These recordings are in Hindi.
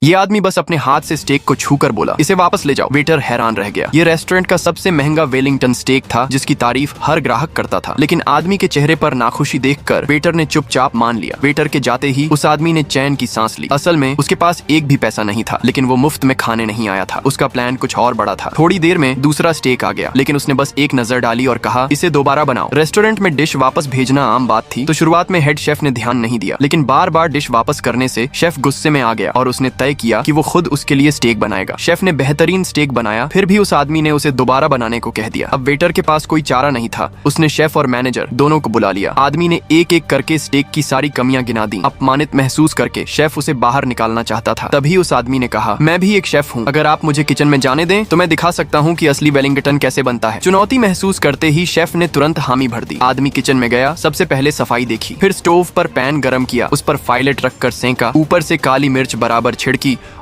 ये आदमी बस अपने हाथ से स्टेक को छूकर बोला, इसे वापस ले जाओ। वेटर हैरान रह गया। ये रेस्टोरेंट का सबसे महंगा वेलिंगटन स्टेक था जिसकी तारीफ हर ग्राहक करता था, लेकिन आदमी के चेहरे पर नाखुशी देखकर वेटर ने चुपचाप मान लिया। वेटर के जाते ही उस आदमी ने चैन की सांस ली। असल में उसके पास एक भी पैसा नहीं था, लेकिन वो मुफ्त में खाने नहीं आया था। उसका प्लान कुछ और बड़ा था। थोड़ी देर में दूसरा स्टेक आ गया, लेकिन उसने बस एक नजर डाली और कहा, इसे दोबारा बनाओ। रेस्टोरेंट में डिश वापस भेजना आम बात थी, तो शुरुआत में हेड शेफ ने ध्यान नहीं दिया, लेकिन बार बार डिश वापस करने से शेफ गुस्से में आ गया और उसने तय किया कि वो खुद उसके लिए स्टेक बनाएगा। शेफ ने बेहतरीन स्टेक बनाया, फिर भी उस आदमी ने उसे दोबारा बनाने को कह दिया। अब वेटर के पास कोई चारा नहीं था। उसने शेफ और मैनेजर दोनों को बुला लिया। आदमी ने एक एक करके स्टेक की सारी कमियां गिना दी। अपमानित महसूस करके शेफ उसे बाहर निकालना चाहता था। तभी उस आदमी ने कहा, मैं भी एक शेफ हूँ, अगर आप मुझे किचन में जाने दें तो मैं दिखा सकता हूँ कि असली वेलिंगटन कैसे बनता है। चुनौती महसूस करते ही शेफ ने तुरंत हामी भर दी। आदमी किचन में गया, सबसे पहले सफाई देखी, फिर स्टोव पर पैन गरम किया, उस पर फाइलेट रखकर सेंका, ऊपर से काली मिर्च बराबर छिड़की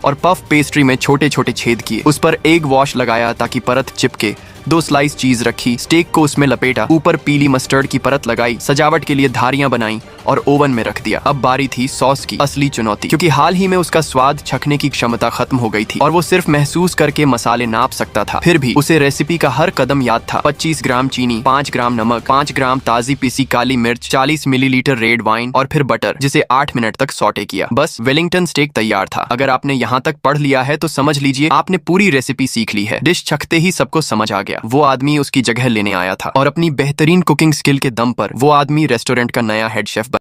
और पफ पेस्ट्री में छोटे छोटे छेद किए। उस पर एग वॉश लगाया ताकि परत चिपके। 2 स्लाइस चीज रखी, स्टेक को उसमें लपेटा, ऊपर पीली मस्टर्ड की परत लगाई, सजावट के लिए धारियां बनाई और ओवन में रख दिया। अब बारी थी सॉस की, असली चुनौती, क्योंकि हाल ही में उसका स्वाद चखने की क्षमता खत्म हो गई थी और वो सिर्फ महसूस करके मसाले नाप सकता था। फिर भी उसे रेसिपी का हर कदम याद था। 25 ग्राम चीनी, 5 ग्राम नमक, 5 ग्राम ताजी पीसी काली मिर्च, 40 मिलीलीटर रेड वाइन और फिर बटर, जिसे 8 मिनट तक सॉटे किया। बस वेलिंगटन स्टेक तैयार था। अगर आपने यहाँ तक पढ़ लिया है तो समझ लीजिए आपने पूरी रेसिपी सीख ली है। डिश चखते ही सबको समझ आ गया, वो आदमी उसकी जगह लेने आया था और अपनी बेहतरीन कुकिंग स्किल के दम पर वो आदमी रेस्टोरेंट का नया हेड शेफ